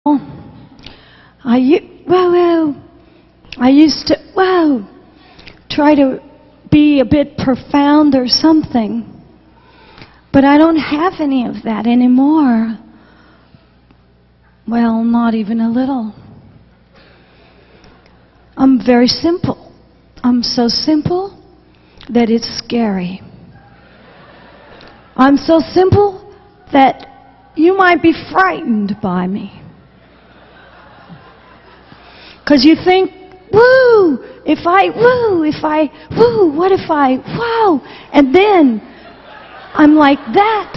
I used to, try to be a bit profound or something. But I don't have any of that anymore. Well, not even a little. I'm very simple. I'm so simple that it's scary. I'm so simple that you might be frightened by me. Because you think, what if I, wow. And then I'm like that.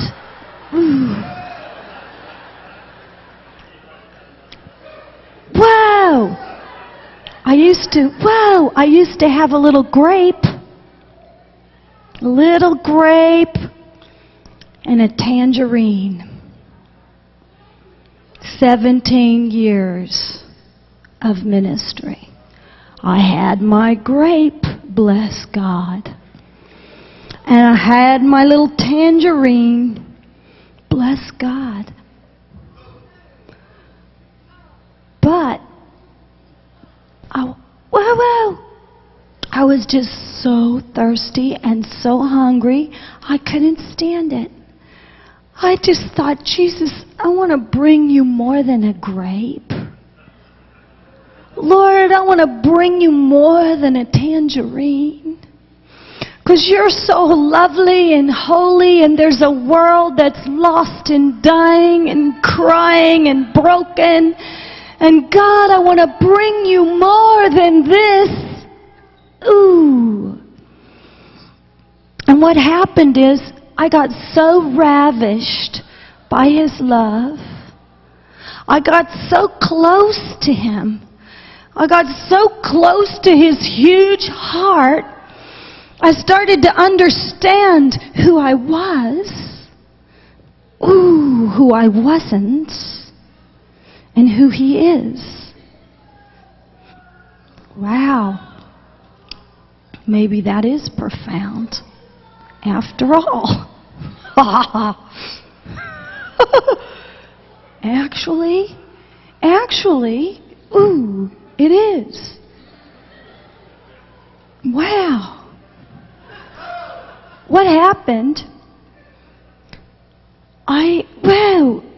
Wow. I used to have a little grape and a tangerine. 17 years of ministry. I had my grape, bless God. And I had my little tangerine, bless God. But I was just so thirsty and so hungry, I couldn't stand it. I just thought, Jesus, I want to bring you more than a grape. Lord, I want to bring you more than a tangerine. Because you're so lovely and holy, and there's a world that's lost and dying and crying and broken. And God, I want to bring you more than this. Ooh. And what happened is, I got so ravished by His love. I got so close to Him. I got so close to His huge heart. I started to understand who I was, who I wasn't, and who He is. Wow. Maybe that is profound. After all. Actually, it is. Wow. What happened?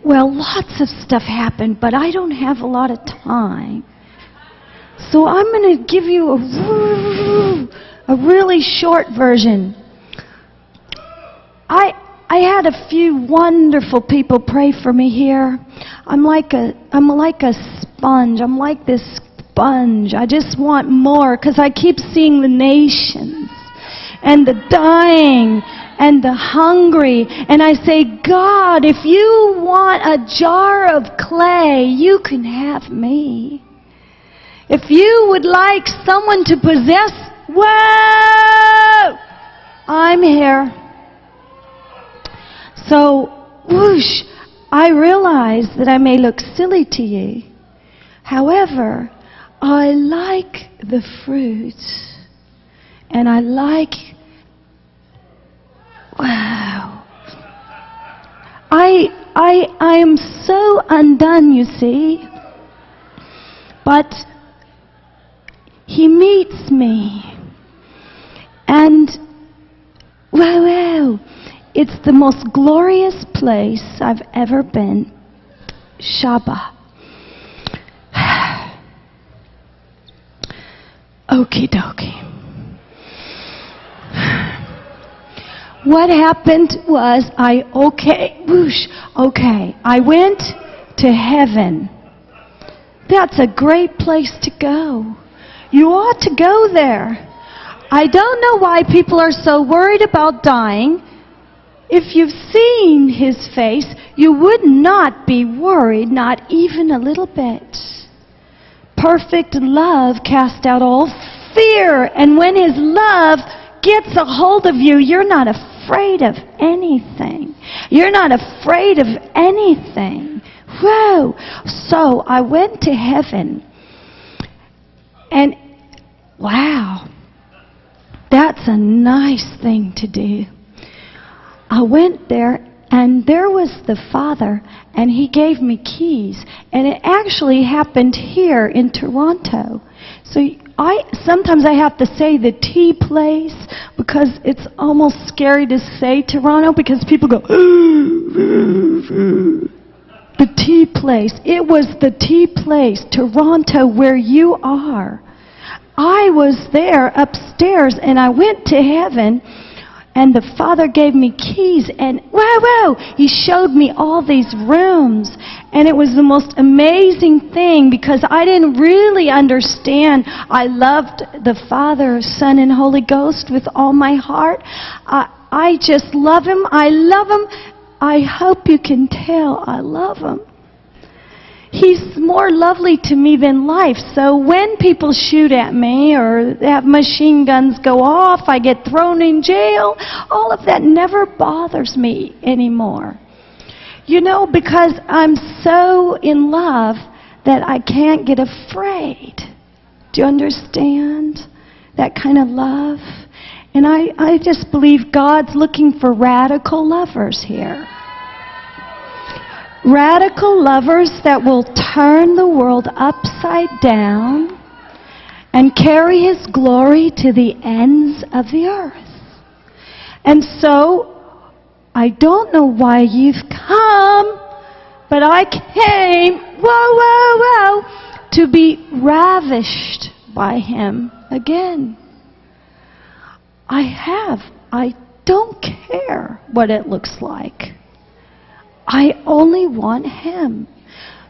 Lots of stuff happened, but I don't have a lot of time. So I'm going to give you a really short version. I had a few wonderful people pray for me here. I'm like a sponge. I'm like this sponge. I just want more because I keep seeing the nations and the dying and the hungry. And I say, God, if you want a jar of clay, you can have me. If you would like someone to possess, I'm here. So, I realize that I may look silly to you. However, I like the fruit. And I like, I am so undone, you see. But He meets me. And, it's the most glorious place I've ever been. Shabbat. Okie dokie. What happened was I went to heaven. That's a great place to go. You ought to go there. I don't know why people are so worried about dying. If you've seen His face, you would not be worried, not even a little bit. Perfect love casts out all fear. And when His love gets a hold of you, you're not afraid of anything. You're not afraid of anything. Whoa! So I went to heaven. And wow, that's a nice thing to do. I went there And there was the Father, and He gave me keys. And it actually happened here in Toronto. So sometimes I have to say the T place because it's almost scary to say Toronto because people go, the T place. It was the T place, Toronto, where you are. I was there upstairs, and I went to heaven, and the Father gave me keys, and whoa, He showed me all these rooms. And it was the most amazing thing because I didn't really understand. I loved the Father, Son, and Holy Ghost with all my heart. I just love Him. I love Him. I hope you can tell I love Him. He's more lovely to me than life. So when people shoot at me or have machine guns go off, I get thrown in jail, all of that never bothers me anymore. You know, because I'm so in love that I can't get afraid. Do you understand? That kind of love. And I just believe God's looking for radical lovers here. Radical lovers that will turn the world upside down and carry His glory to the ends of the earth. And so, I don't know why you've come, but I came, to be ravished by Him again. I don't care what it looks like. I only want Him.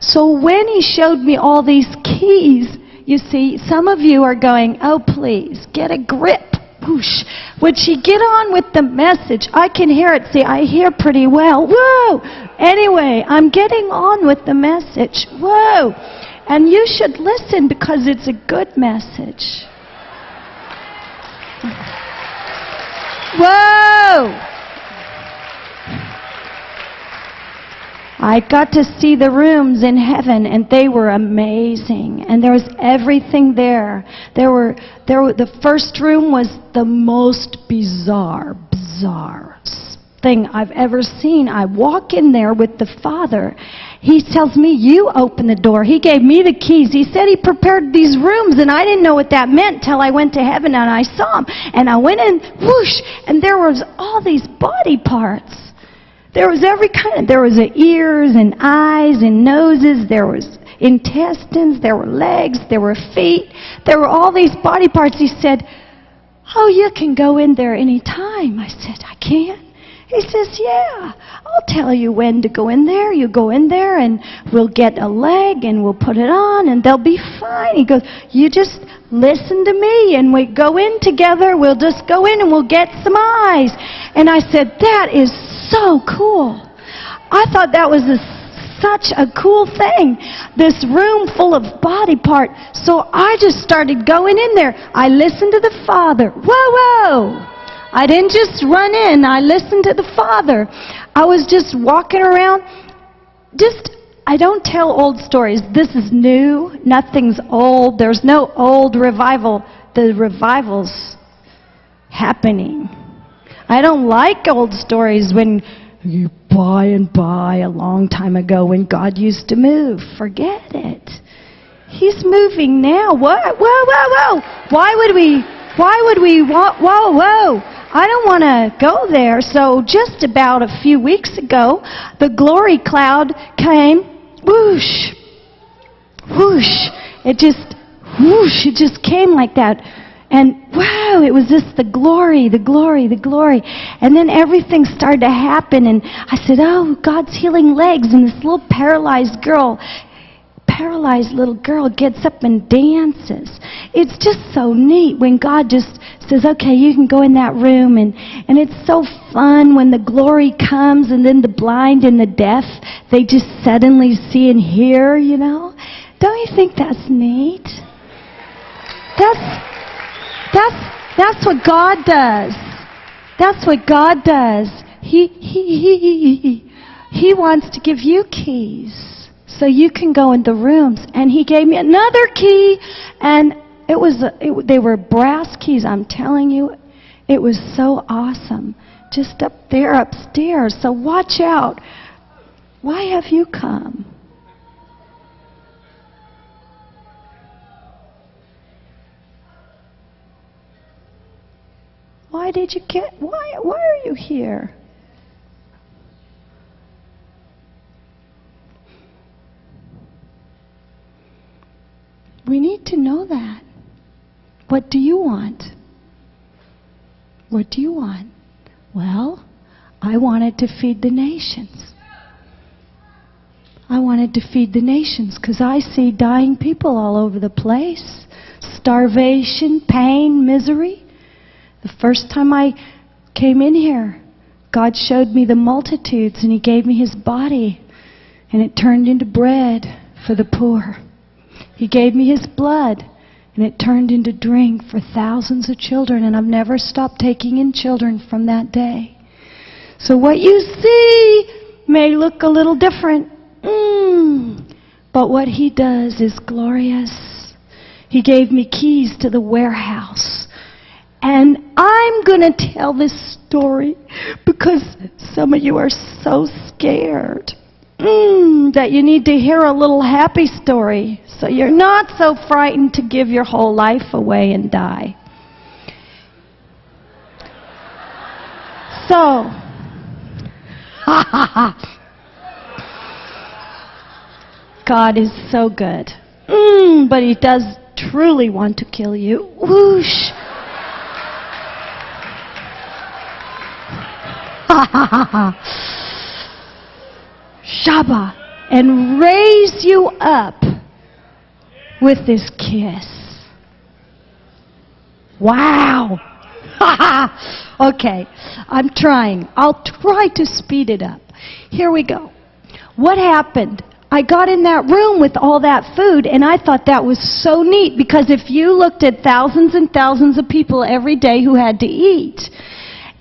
So when He showed me all these keys, you see, some of you are going, oh please, get a grip. Whoosh. Would she get on with the message? I can hear it. See, I hear pretty well. Whoa! Anyway, I'm getting on with the message. Whoa! And you should listen because it's a good message. Whoa! I got to see the rooms in heaven, and they were amazing. And there was everything there. The first room was the most bizarre thing I've ever seen. I walk in there with the Father. He tells me, you open the door. He gave me the keys. He said He prepared these rooms, and I didn't know what that meant till I went to heaven and I saw Him. And I went in, whoosh, and there was all these body parts. There was every kind. There was ears and eyes and noses. There was intestines. There were legs. There were feet. There were all these body parts. He said, oh, you can go in there any time. I said, I can? He says, yeah, I'll tell you when to go in there. You go in there and we'll get a leg and we'll put it on and they'll be fine. He goes, you just listen to me and we go in together. We'll just go in and we'll get some eyes. And I said, that is so cool. I thought that was such a cool thing. This room full of body part. So I just started going in there. I listened to the Father. Whoa! I didn't just run in. I listened to the Father. I was just walking around. I don't tell old stories. This is new. Nothing's old. There's no old revival. The revival's happening. I don't like old stories when by a long time ago when God used to move. Forget it. He's moving now. What? Whoa. Why would we want, whoa. I don't want to go there. So just about a few weeks ago, the glory cloud came, whoosh. It just came like that. And wow, it was just the glory. And then everything started to happen. And I said, oh, God's healing legs. And this little paralyzed little girl gets up and dances. It's just so neat when God just says, okay, you can go in that room. And it's so fun when the glory comes and then the blind and the deaf, they just suddenly see and hear, you know. Don't you think that's neat? That's what God does. That's what God does. He wants to give you keys so you can go in the rooms. And He gave me another key, and they were brass keys. I'm telling you, it was so awesome just up there upstairs. So watch out. Why have you come? Why did you why are you here? We need to know that. What do you want? What do you want? Well, I wanted to feed the nations. I wanted to feed the nations because I see dying people all over the place. Starvation, pain, misery. The first time I came in here, God showed me the multitudes and He gave me His body and it turned into bread for the poor. He gave me His blood and it turned into drink for thousands of children, and I've never stopped taking in children from that day. So what you see may look a little different, but what He does is glorious. He gave me keys to the warehouse. And I'm going to tell this story because some of you are so scared that you need to hear a little happy story so you're not so frightened to give your whole life away and die. So, God is so good. But He does truly want to kill you. Whoosh! Shabbat, and raise you up with this kiss. Wow. Okay, I'm trying. I'll try to speed it up. Here we go. What happened? I got in that room with all that food, and I thought that was so neat, because if you looked at thousands and thousands of people every day who had to eat,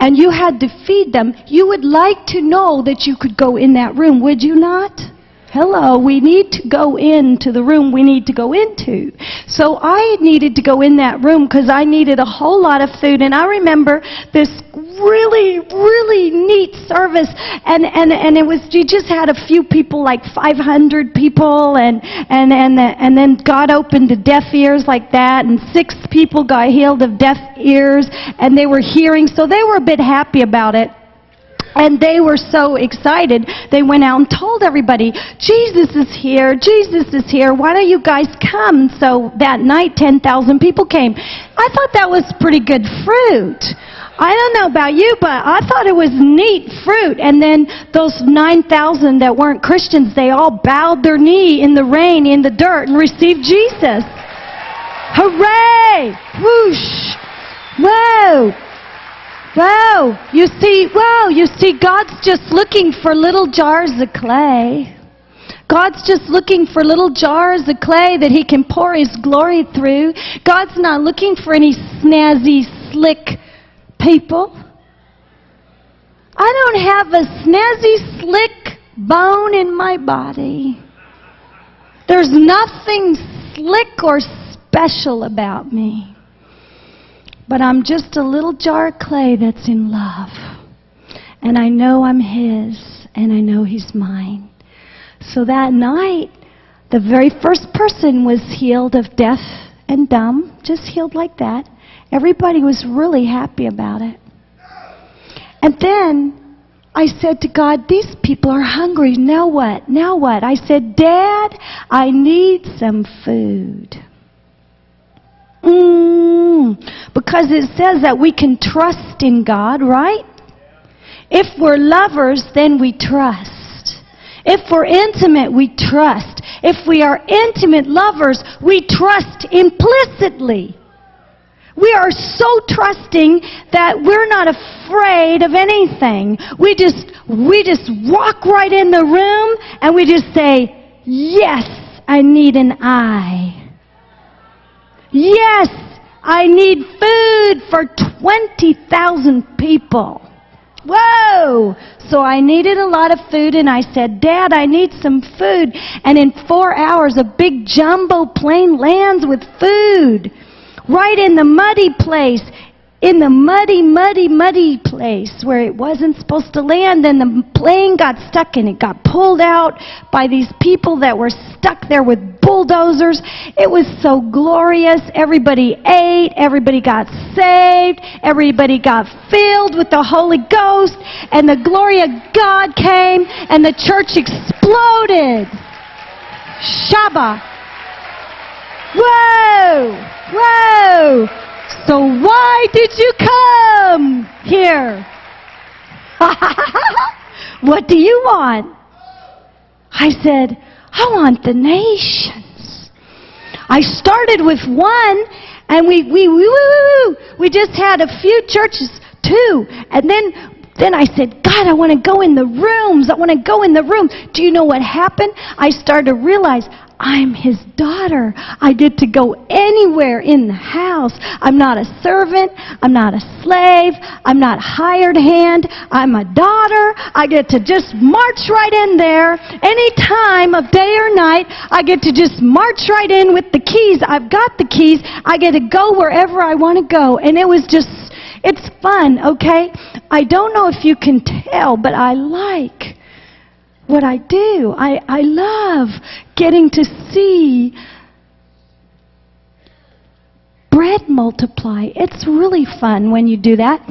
and you had to feed them, you would like to know that you could go in that room, would you not? Hello, we need to go into the room we need to go into. So I needed to go in that room because I needed a whole lot of food. And I remember this really, really neat service. And it was, you just had a few people, like 500 people. And then God opened the deaf ears like that. And 6 people got healed of deaf ears. And they were hearing. So they were a bit happy about it. And they were so excited, they went out and told everybody, Jesus is here, Jesus is here, why don't you guys come? So that night, 10,000 people came. I thought that was pretty good fruit. I don't know about you, but I thought it was neat fruit. And then those 9,000 that weren't Christians, they all bowed their knee in the rain, in the dirt, and received Jesus. Hooray! Whoosh! Whoa! Wow, you see, God's just looking for little jars of clay. God's just looking for little jars of clay that He can pour His glory through. God's not looking for any snazzy, slick people. I don't have a snazzy, slick bone in my body. There's nothing slick or special about me. But I'm just a little jar of clay that's in love. And I know I'm His, and I know He's mine. So that night, the very first person was healed of deaf and dumb, just healed like that. Everybody was really happy about it. And then I said to God, these people are hungry. Now what? Now what? I said, Dad, I need some food. Because it says that we can trust in God, right? If we're lovers, then we trust. If we're intimate, we trust. If we are intimate lovers, we trust implicitly. We are so trusting that we're not afraid of anything. We just walk right in the room and we just say, yes, I need an eye. Yes, I need food for 20,000 people. Whoa! So I needed a lot of food, and I said, Dad, I need some food. And in 4 hours, a big jumbo plane lands with food right in the muddy place in the muddy place where it wasn't supposed to land, and the plane got stuck and it got pulled out by these people that were stuck there with bulldozers. It was so glorious. Everybody ate, everybody got saved, everybody got filled with the Holy Ghost, and the glory of God came, and the church exploded. Shabbat. Whoa! Whoa! So why did you come here? What do you want? I said, I want the nations. I started with one, and we just had a few churches, 2, and then I said, God, I want to go in the rooms. I want to go in the room. Do you know what happened? I started to realize I'm His daughter. I get to go anywhere in the house. I'm not a servant. I'm not a slave. I'm not hired hand. I'm a daughter. I get to just march right in there. Any time of day or night, I get to just march right in with the keys. I've got the keys. I get to go wherever I want to go. And it was just, it's fun, okay? I don't know if you can tell, but I like what I do. I love getting to see bread multiply. It's really fun when you do that.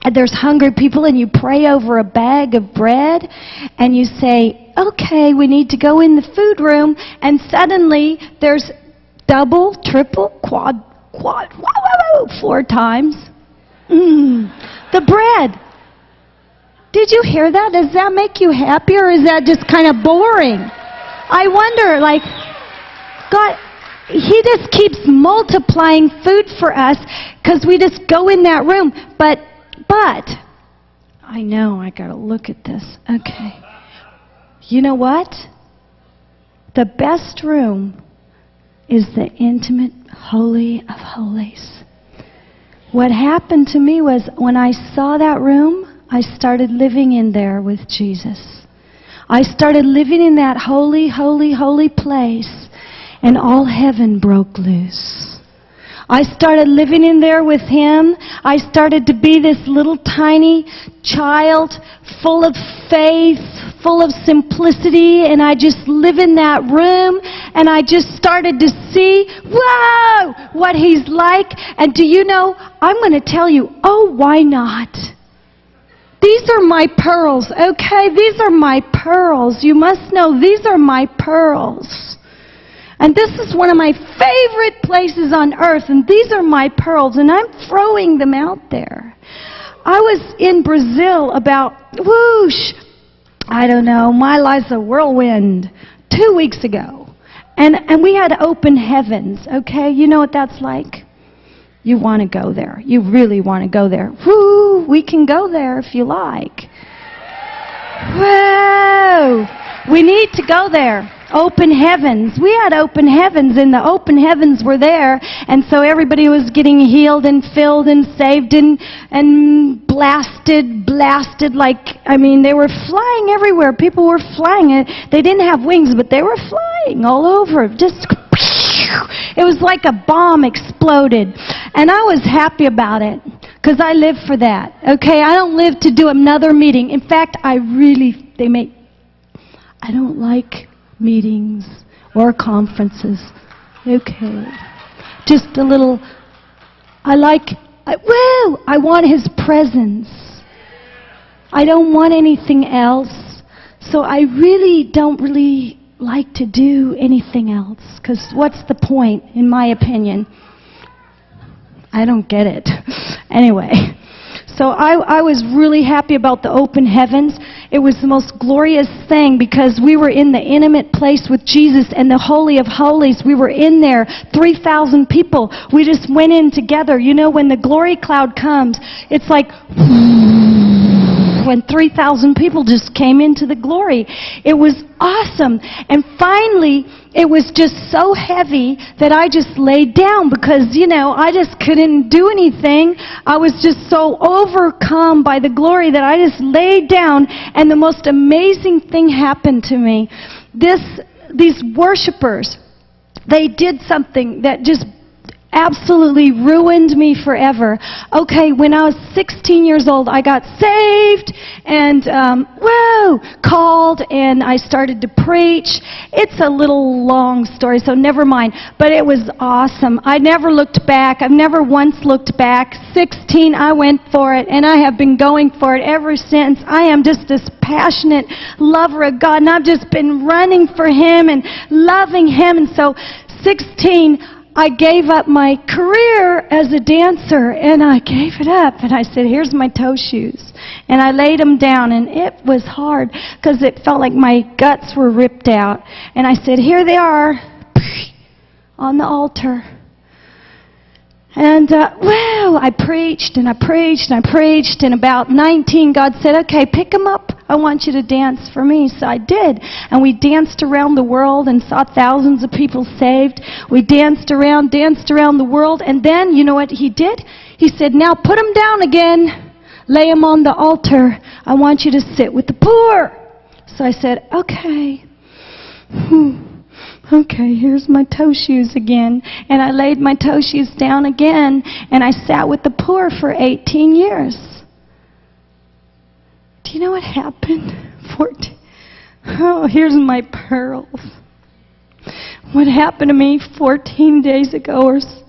And there's hungry people and you pray over a bag of bread and you say, okay, we need to go in the food room, and suddenly there's double, triple, quad, 4 times. The bread. Did you hear that? Does that make you happy, or is that just kind of boring? I wonder, like, God, He just keeps multiplying food for us because we just go in that room. But, I know, I got to look at this. Okay. You know what? The best room is the intimate Holy of Holies. What happened to me was when I saw that room, I started living in there with Jesus. I started living in that holy, holy, holy place, and all heaven broke loose. I started living in there with Him. I started to be this little tiny child full of faith, full of simplicity, and I just live in that room, and I just started to see, whoa, what He's like. And do you know, I'm going to tell you, oh, why not? These are my pearls, okay? These are my pearls. You must know these are my pearls. And this is one of my favorite places on earth, and these are my pearls, and I'm throwing them out there. I was in Brazil about, I don't know, my life's a whirlwind, 2 weeks ago. And we had open heavens, okay? You know what that's like? You want to go there. You really want to go there. Woo! We can go there if you like. Whoa! We need to go there. Open heavens. We had open heavens, and the open heavens were there, and so everybody was getting healed and filled and saved and blasted like, I mean, they were flying everywhere. People were flying. They didn't have wings, but they were flying all over. Just, it was like a bomb exploded. And I was happy about it, because I live for that. Okay, I don't live to do another meeting. In fact, I don't like meetings or conferences. Okay. Just a little, I want His presence. I don't want anything else. So I don't really like to do anything else, because what's the point, in my opinion? I don't get it. Anyway, so I was really happy about the open heavens. It was the most glorious thing, because we were in the intimate place with Jesus and the Holy of Holies. We were in there, 3,000 people. We just went in together. You know, when the glory cloud comes, it's like when 3,000 people just came into the glory. It was awesome. And finally, it was just so heavy that I just laid down, because, you know, I just couldn't do anything. I was just so overcome by the glory that I just laid down, and the most amazing thing happened to me. These worshipers, they did something that just absolutely ruined me forever. Okay, when I was 16 years old, I got saved and, called, and I started to preach. It's a little long story, so never mind. But it was awesome. I never looked back. I've never once looked back. 16, I went for it, and I have been going for it ever since. I am just this passionate lover of God, and I've just been running for Him and loving Him. And so 16, I gave up my career as a dancer, and I gave it up, and I said, here's my toe shoes. And I laid them down, and it was hard because it felt like my guts were ripped out. And I said, here they are on the altar. And, I preached and I preached and I preached. And about 19, God said, okay, pick them up. I want you to dance for me. So I did. And we danced around the world and saw thousands of people saved. We danced around the world. And then, you know what He did? He said, now put them down again. Lay them on the altar. I want you to sit with the poor. So I said, okay. Okay, here's my toe shoes again. And I laid my toe shoes down again, and I sat with the poor for 18 years. Do you know what happened? Here's my pearls. What happened to me 14 days ago or so?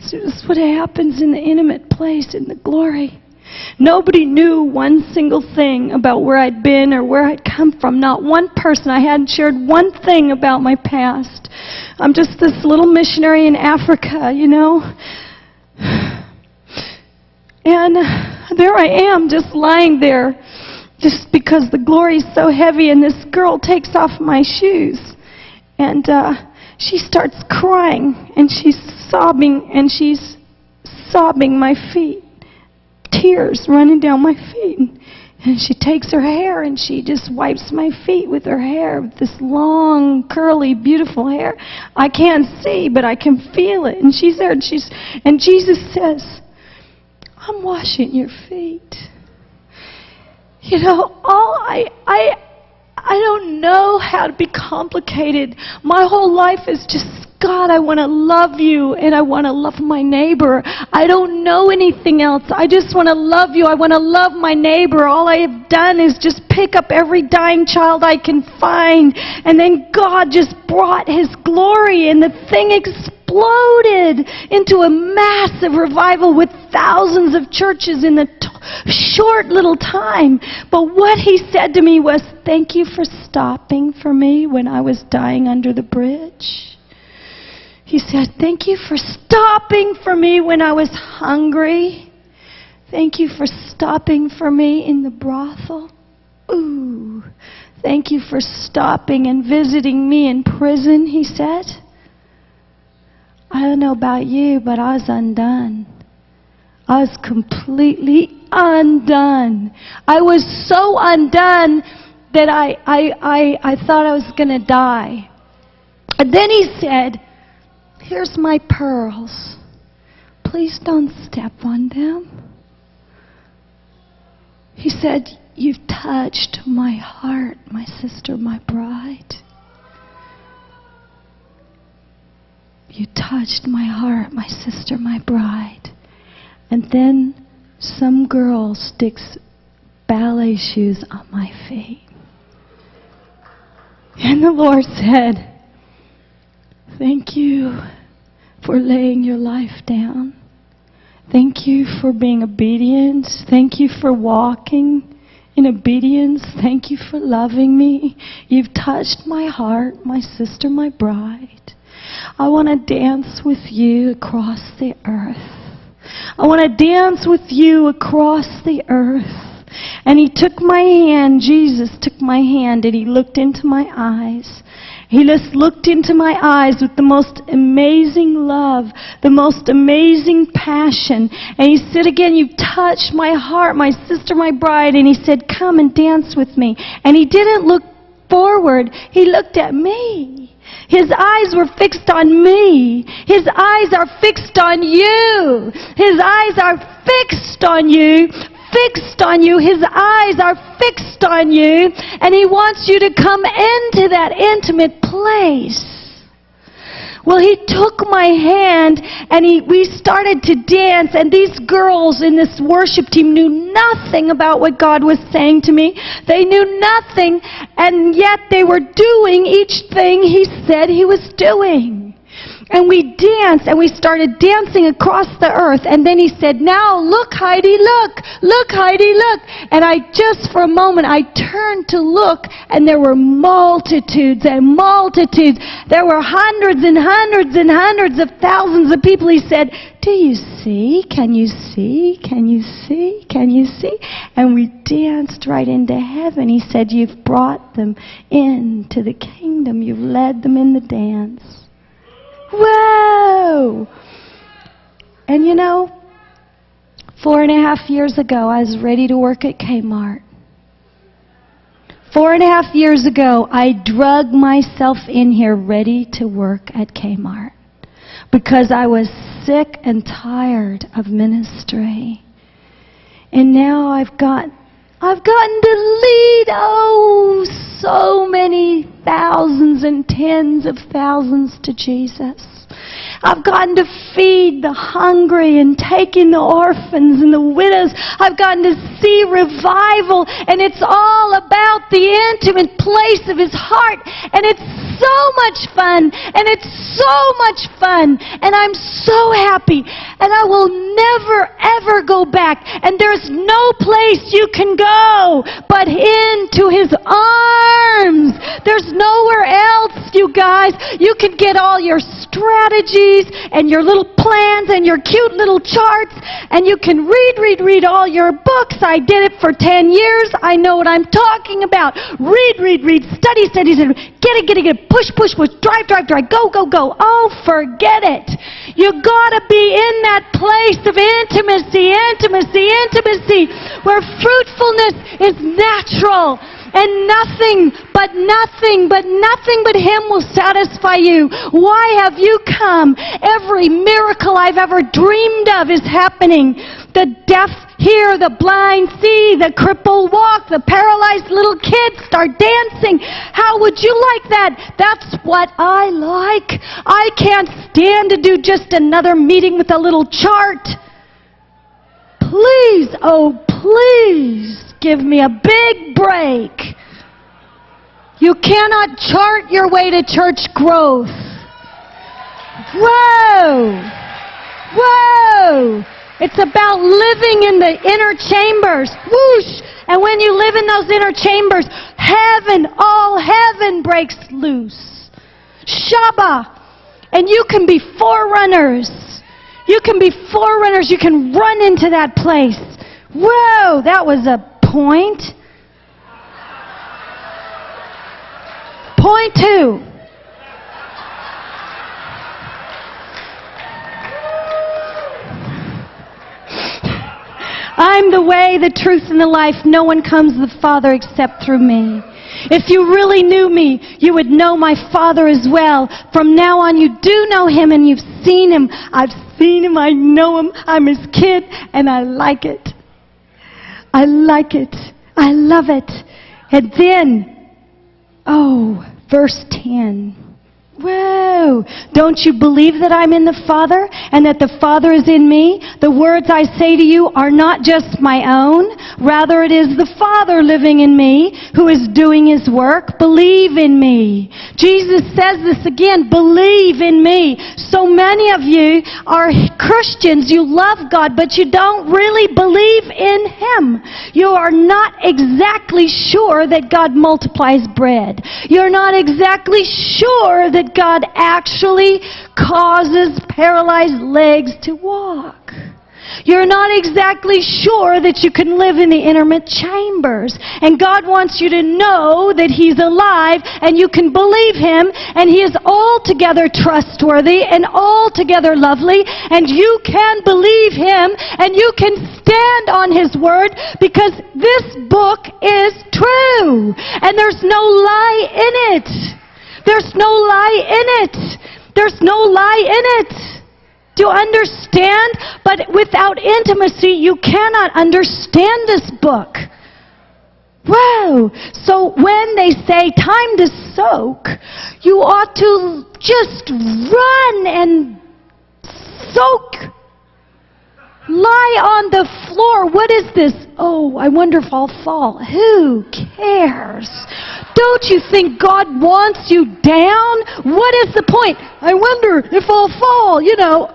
This is what happens in the intimate place, in the glory. Nobody knew one single thing about where I'd been or where I'd come from. Not one person. I hadn't shared one thing about my past. I'm just this little missionary in Africa, you know. And there I am, just lying there, just because the glory's so heavy, and this girl takes off my shoes. And she starts crying, and she's sobbing my feet. Tears running down my feet. And she takes her hair and she just wipes my feet with her hair, with this long, curly, beautiful hair. I can't see, but I can feel it. And she's there, and Jesus says, I'm washing your feet. You know, I don't know how to be complicated. My whole life is just, God, I want to love you, and I want to love my neighbor. I don't know anything else. I just want to love you. I want to love my neighbor. All I have done is just pick up every dying child I can find. And then God just brought His glory, and the thing exploded into a massive revival with thousands of churches in the short little time. But what He said to me was, thank you for stopping for me when I was dying under the bridge. He said, thank you for stopping for me when I was hungry. Thank you for stopping for me in the brothel. Ooh. Thank you for stopping and visiting me in prison, He said. I don't know about you, but I was undone. I was completely undone. I was so undone that I thought I was going to die. And then He said, here's my pearls. Please don't step on them. He said, you've touched my heart, my sister, my bride. You touched my heart, my sister, my bride. And then some girl sticks ballet shoes on my feet. And the Lord said, thank you for laying your life down. Thank you for being obedient. Thank you for walking in obedience. Thank you for loving me. You've touched my heart, my sister, my bride. I want to dance with you across the earth. I want to dance with you across the earth. And He took my hand, Jesus took my hand, and He looked into my eyes. He just looked into my eyes with the most amazing love, the most amazing passion. And He said again, you've touched my heart, my sister, my bride. And He said, come and dance with me. And He didn't look forward. He looked at me. His eyes were fixed on me. His eyes are fixed on you. His eyes are fixed on you, fixed on you. His eyes are fixed on you, and He wants you to come into that intimate place. Well, He took my hand and we started to dance, and these girls in this worship team knew nothing about what God was saying to me. They knew nothing, and yet they were doing each thing He said He was doing. And we danced, and we started dancing across the earth. And then He said, "Now look, Heidi, look. Look, Heidi, look." And for a moment, I turned to look, and there were multitudes and multitudes. There were hundreds and hundreds and hundreds of thousands of people. He said, "Do you see? Can you see? Can you see? Can you see?" And we danced right into heaven. He said, "You've brought them into the kingdom. You've led them in the dance." Whoa! And 4.5 years ago, I was ready to work at Kmart. 4.5 years ago, I drug myself in here ready to work at Kmart because I was sick and tired of ministry. And now I've gotten to lead, so many thousands and tens of thousands to Jesus. I've gotten to feed the hungry and take in the orphans and the widows. I've gotten to see revival, and it's all about the intimate place of His heart. And it's so much fun, and it's so much fun, and I'm so happy. And I will never, ever go back. And there's no place you can go but into His arms. There's nowhere else, you guys. You can get all your strategies and your little plans and your cute little charts, and you can read all your books. I did it for 10 years. I know what I'm talking about. Read, study, get it, push, drive, go. Oh, forget it. You gotta be in that place of intimacy, where fruitfulness is natural. And nothing but Him will satisfy you. Why have you come? Every miracle I've ever dreamed of is happening. The deaf hear, the blind see, the cripple walk, the paralyzed little kids start dancing. How would you like that? That's what I like. I can't stand to do just another meeting with a little chart. Please, please, give me a big break. You cannot chart your way to church growth. Whoa! It's about living in the inner chambers. Whoosh! And when you live in those inner chambers, all heaven breaks loose. Shabbat! And you can be forerunners. You can run into that place. Whoa, that was a point. Point 2. I'm the way, the truth, and the life. No one comes to the Father except through me. If you really knew me, you would know my Father as well. From now on, you do know Him, and you've seen Him. I've seen Him. I know Him. I'm His kid, and I like it. I like it. I love it. And then, verse 10. Whoa! Don't you believe that I'm in the Father and that the Father is in me? The words I say to you are not just my own. Rather, it is the Father living in me who is doing His work. Believe in me. Jesus says this again, believe in me. So many of you are Christians. You love God, but you don't really believe in Him. You are not exactly sure that God multiplies bread. You're not exactly sure that God actually causes paralyzed legs to walk. You're not exactly sure that you can live in the intimate chambers. And God wants you to know that He's alive and you can believe Him, and He is altogether trustworthy and altogether lovely, and you can believe Him and you can stand on His word, because this book is true and there's no lie in it. There's no lie in it. There's no lie in it. Do you understand? But without intimacy, you cannot understand this book. Wow. So when they say time to soak, you ought to just run and soak. Lie on the floor. What is this? Oh, I wonder if I'll fall. Who cares? Don't you think God wants you down? What is the point? I wonder if I'll fall,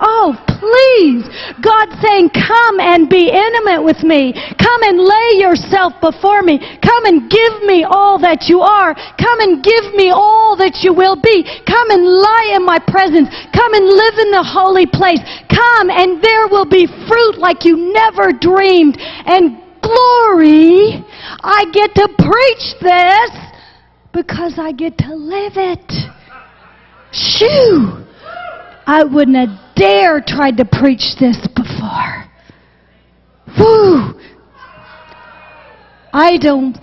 Oh, please. God's saying, come and be intimate with me. Come and lay yourself before me. Come and give me all that you are. Come and give me all that you will be. Come and lie in my presence. Come and live in the holy place. Come and there will be fruit like you never dreamed. And glory, I get to preach this because I get to live it. Shoo! I wouldn't have dared tried to preach this before. Woo! I do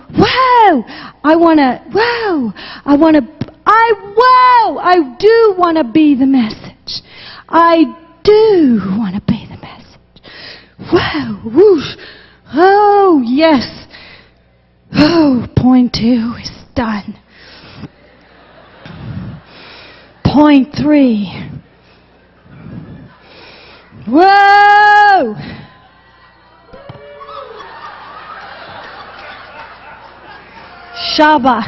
want to be the message. I do want to be the message. Wow, whoosh. Oh, yes. Oh, point 2 is done. Point 3. Whoa! Shaba.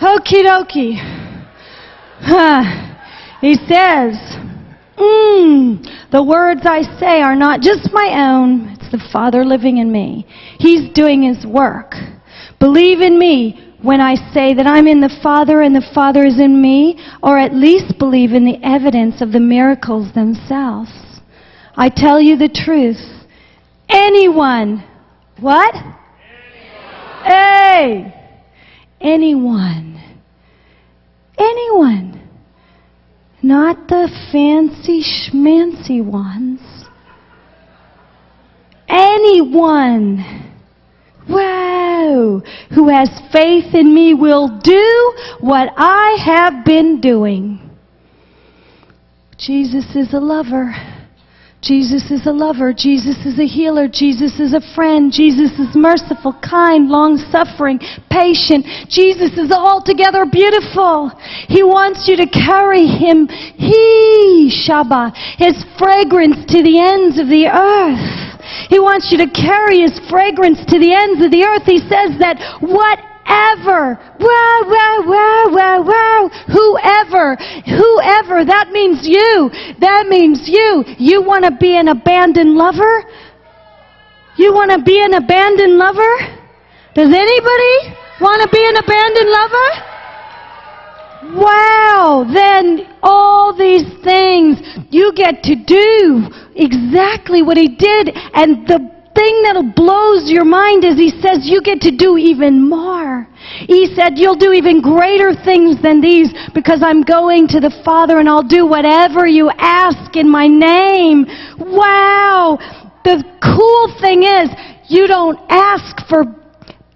Okie dokie. He says, the words I say are not just my own. It's the Father living in me. He's doing His work. Believe in me when I say that I'm in the Father and the Father is in me, or at least believe in the evidence of the miracles themselves. I tell you the truth. Anyone. What? Hey! Anyone. Not the fancy schmancy ones. Anyone. Wow. Who has faith in me will do what I have been doing. Jesus is a lover. Jesus is a lover. Jesus is a healer. Jesus is a friend. Jesus is merciful, kind, long-suffering, patient. Jesus is altogether beautiful. He wants you to carry Him, Shabbat, His fragrance to the ends of the earth. He wants you to carry His fragrance to the ends of the earth. He says that whoever, that means you. You want to be an abandoned lover? You want to be an abandoned lover? Does anybody want to be an abandoned lover? Wow, then all these things, you get to do exactly what He did. And the thing that blows your mind is He says you get to do even more. He said you'll do even greater things than these because I'm going to the Father and I'll do whatever you ask in my name. Wow. The cool thing is you don't ask for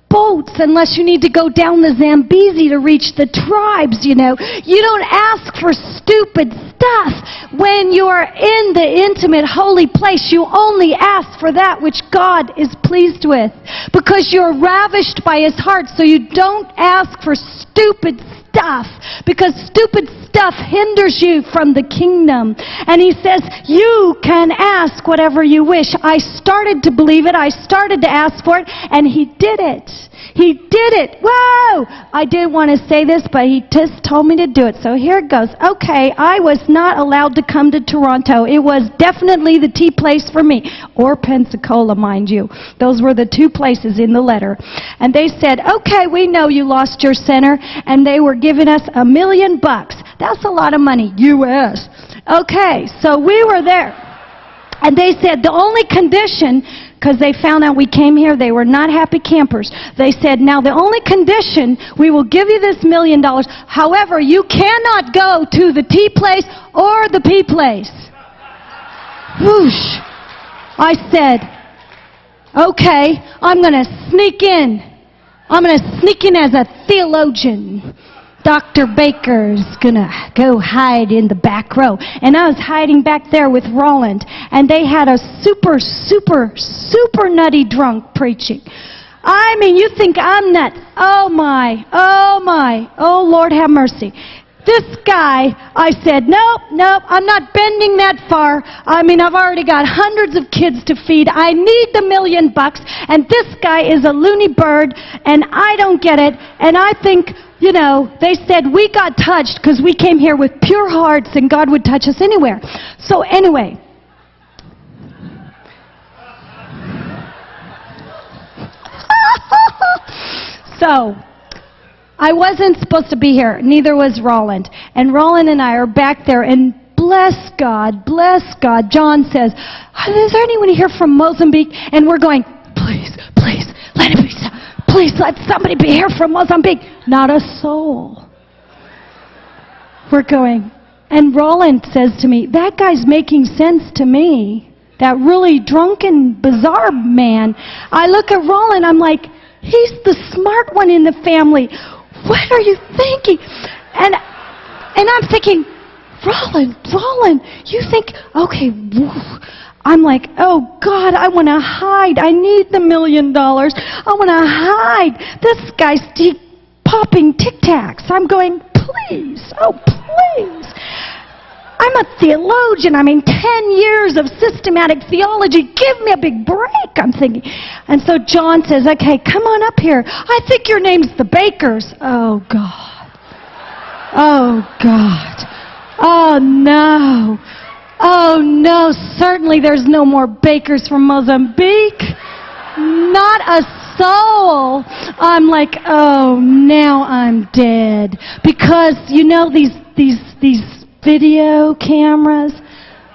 boats unless you need to go down the Zambezi to reach the tribes, You don't ask for stupid stuff. When you are in the intimate holy place, you only ask for that which God is pleased with because you're ravished by His heart, so you don't ask for stupid stuff because stupid stuff hinders you from the kingdom. And He says, you can ask whatever you wish. I started to believe it. I started to ask for it, and He did it. He did it. Whoa! I didn't want to say this, but He just told me to do it. So here it goes. Okay, I was not allowed to come to Toronto. It was definitely the T place for me. Or Pensacola, mind you. Those were the two places in the letter. And they said, okay, we know you lost your center. And they were giving us $1 million. That's a lot of money, U.S. Okay, so we were there. And they said the only condition, because they found out we came here, they were not happy campers. They said, now the only condition, we will give you this $1 million. However, you cannot go to the T place or the P place. Whoosh. I said, okay, I'm going to sneak in. I'm going to sneak in as a theologian. Dr. Baker's gonna go hide in the back row. And I was hiding back there with Roland. And they had a super, super, super nutty drunk preaching. I mean, you think I'm nuts. Oh my, oh Lord have mercy. This guy, I said, nope, I'm not bending that far. I mean, I've already got hundreds of kids to feed. I need the $1 million, and this guy is a loony bird, and I don't get it. And I think, you know, they said we got touched because we came here with pure hearts, and God would touch us anywhere. So anyway. So, I wasn't supposed to be here. Neither was Roland. And Roland and I are back there, and bless God, John says, is there anyone here from Mozambique? And we're going, please, let it be so. Please let somebody be here from Mozambique. Not a soul. We're going. And Roland says to me, that guy's making sense to me. That really drunken, bizarre man. I look at Roland, I'm like, he's the smart one in the family. What are you thinking? And I'm thinking, Roland, you think, okay, I'm like, oh God, I want to hide. I need the $1 million. I want to hide. This guy's popping Tic Tacs. I'm going, please, oh please. I'm a theologian. I mean, 10 years of systematic theology. Give me a big break, I'm thinking. And so John says, okay, come on up here. I think your name's the Bakers. Oh, God. Oh, God. Oh, no. Oh, no. Certainly there's no more Bakers from Mozambique. Not a soul. I'm like, oh, now I'm dead. Because, you know, these video cameras,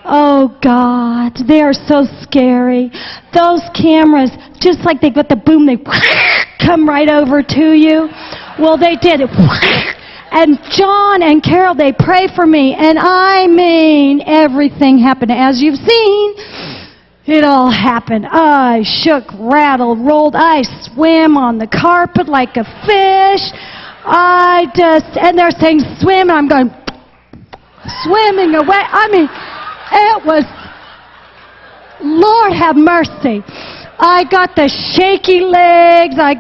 oh God, they are so scary. Those cameras, just like they got the boom, they come right over to you. Well, they did it. And John and Carol, they pray for me. And I mean, everything happened. As you've seen, it all happened. I shook, rattled, rolled. I swam on the carpet like a fish. And they're saying swim, and I'm going, swimming away. I mean, it was, Lord have mercy. I got the shaky legs. I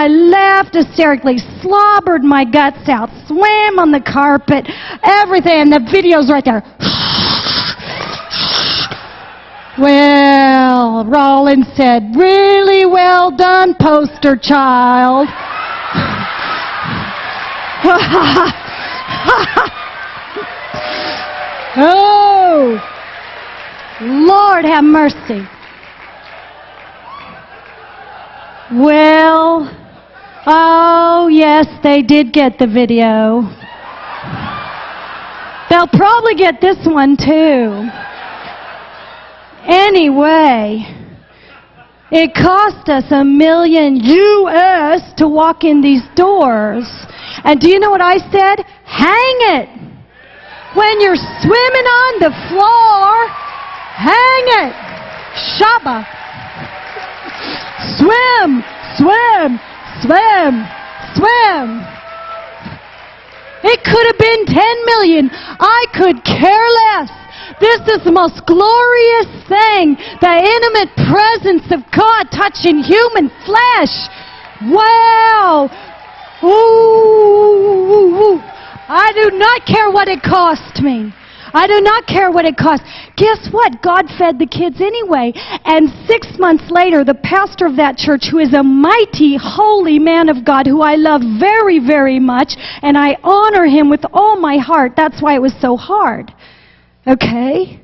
laughed hysterically, slobbered my guts out, swam on the carpet, everything, and the video's right there. Well, Rollins said, really well done, poster child. Oh, Lord have mercy. Well, oh yes, they did get the video. They'll probably get this one too. Anyway, it cost us $1 million US to walk in these doors. And do you know what I said? Hang it. When you're swimming on the floor, hang it. Shabba. Swim, swim, swim, swim. It could have been 10 million. I could care less. This is the most glorious thing. The intimate presence of God touching human flesh. Wow. Ooh. I do not care what it cost me. I do not care what it cost. Guess what? God fed the kids anyway. And 6 months later, the pastor of that church, who is a mighty, holy man of God, who I love very, very much, and I honor him with all my heart. That's why it was so hard. Okay?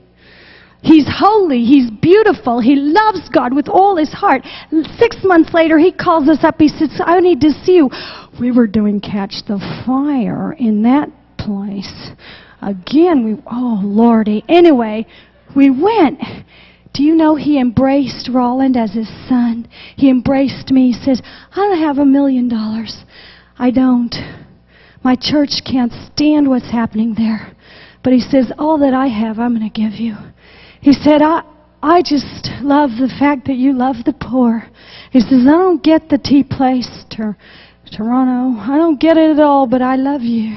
He's holy. He's beautiful. He loves God with all his heart. 6 months later, he calls us up. He says, I need to see you. We were doing Catch the Fire in that place. Again, oh, Lordy. Anyway, we went. Do you know he embraced Roland as his son? He embraced me. He says, I don't have $1 million. I don't. My church can't stand what's happening there. But he says, all that I have, I'm going to give you. He said, I just love the fact that you love the poor. He says, I don't get the tea placed or Toronto, I don't get it at all, but I love you.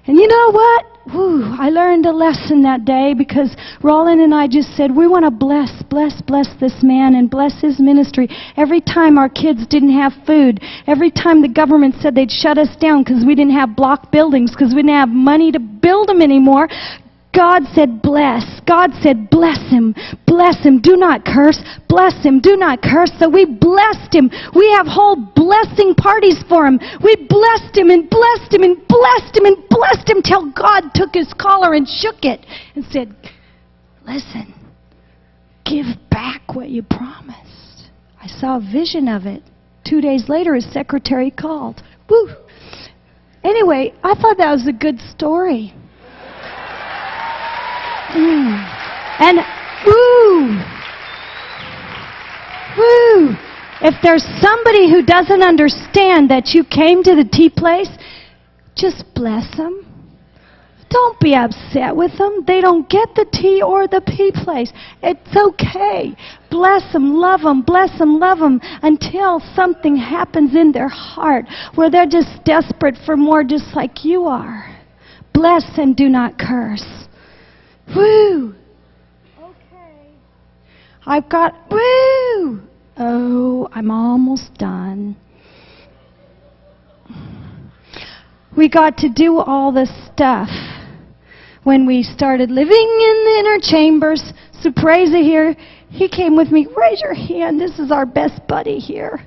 And you know what? I learned a lesson that day because Roland and I just said, we want to bless this man and bless his ministry. Every time our kids didn't have food, every time the government said they'd shut us down because we didn't have block buildings, because we didn't have money to build them anymore, God said, bless. God said, bless him. Bless him. Do not curse. Bless him. Do not curse. So we blessed him. We have whole blessing parties for him. We blessed him and blessed him and blessed him and blessed him till God took his collar and shook it and said, listen, give back what you promised. I saw a vision of it. 2 days later, his secretary called. Woo! Anyway, I thought that was a good story. And if there's somebody who doesn't understand that you came to the tea place, just bless them. Don't be upset with them. They don't get the tea or the pea place. It's okay. Bless them, love them, bless them, love them, until something happens in their heart where they're just desperate for more, just like you are. Bless and do not curse. Woo! Okay. I've got, woo! Oh, I'm almost done. We got to do all this stuff when we started living in the inner chambers. Supreza here, he came with me. Raise your hand. This is our best buddy here.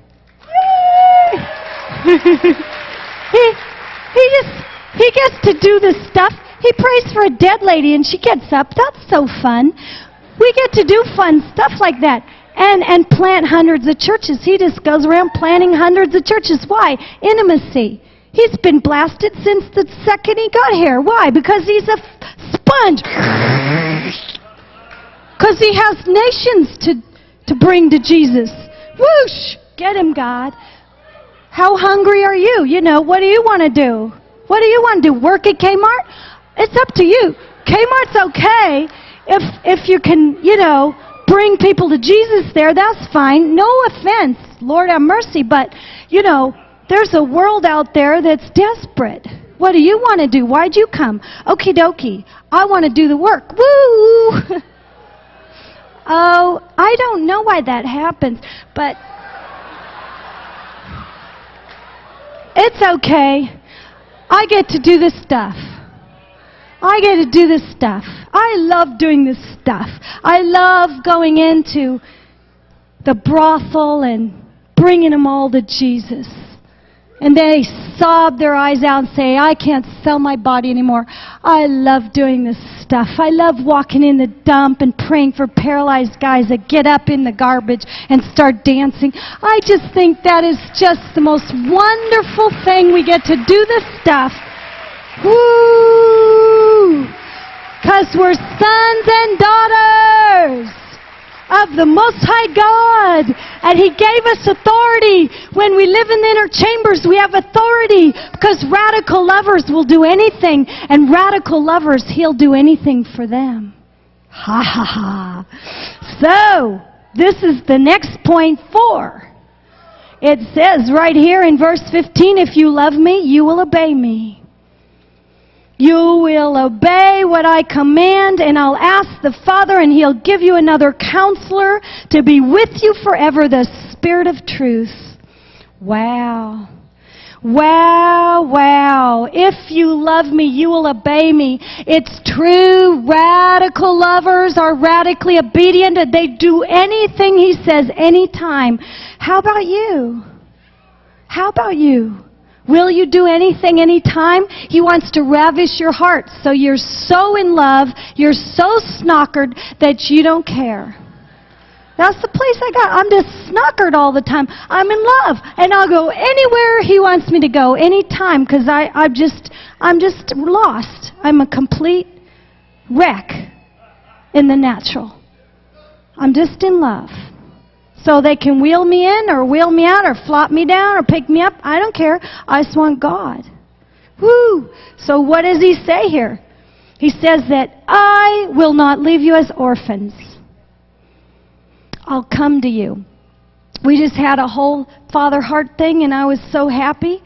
he gets to do this stuff. He prays for a dead lady and she gets up. That's so fun. We get to do fun stuff like that. And plant hundreds of churches. He just goes around planting hundreds of churches. Why? Intimacy. He's been blasted since the second he got here. Why? Because he's a sponge. Because he has nations to bring to Jesus. Whoosh! Get him, God. How hungry are you? You know, what do you want to do? What do you want to do? Work at Kmart? It's up to you. Kmart's okay if you can, you know, bring people to Jesus there. That's fine. No offense. Lord have mercy. But, you know, there's a world out there that's desperate. What do you want to do? Why'd you come? Okie dokie. I want to do the work. Woo! Oh, I don't know why that happens, but it's okay. I get to do this stuff. I get to do this stuff. I love doing this stuff. I love going into the brothel and bringing them all to Jesus. And they sob their eyes out and say, I can't sell my body anymore. I love doing this stuff. I love walking in the dump and praying for paralyzed guys that get up in the garbage and start dancing. I just think that is just the most wonderful thing. We get to do this stuff. Woo! Because we're sons and daughters of the Most High God. And He gave us authority. When we live in the inner chambers, we have authority because radical lovers will do anything. And radical lovers, He'll do anything for them. Ha ha ha. So, this is the next point 4. It says right here in verse 15, if you love me, you will obey me. You will obey what I command, and I'll ask the Father, and He'll give you another counselor to be with you forever, the Spirit of truth. Wow. Wow, wow. If you love me, you will obey me. It's true. Radical lovers are radically obedient, and they do anything He says anytime. How about you? How about you? Will you do anything, anytime? He wants to ravish your heart. So you're so in love, you're so snockered that you don't care. That's the place I got. I'm just snockered all the time. I'm in love. And I'll go anywhere He wants me to go, anytime, because I'm just lost. I'm a complete wreck in the natural. I'm just in love. So they can wheel me in or wheel me out or flop me down or pick me up. I don't care. I just want God. Woo! So what does He say here? He says that I will not leave you as orphans. I'll come to you. we just had a whole Father Heart thing, and I was so happy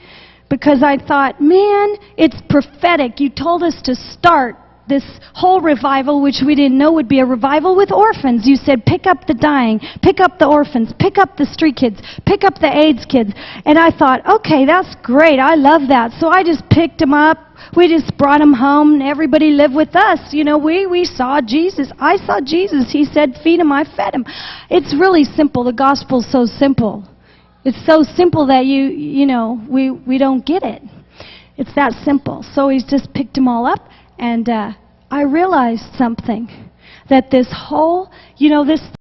because I thought, man, it's prophetic. You told us to start this whole revival, which we didn't know would be a revival, with orphans. You said, pick up the dying, pick up the orphans, pick up the street kids, pick up the AIDS kids. And I thought, okay, that's great. I love that. So I just picked them up. We just brought them home, and everybody lived with us. You know, we saw Jesus. I saw Jesus. He said, feed him, I fed him. It's really simple. The gospel's so simple. It's so simple that you know, we don't get it. It's that simple. So he's just picked them all up. And I realized something, that this whole, you know, this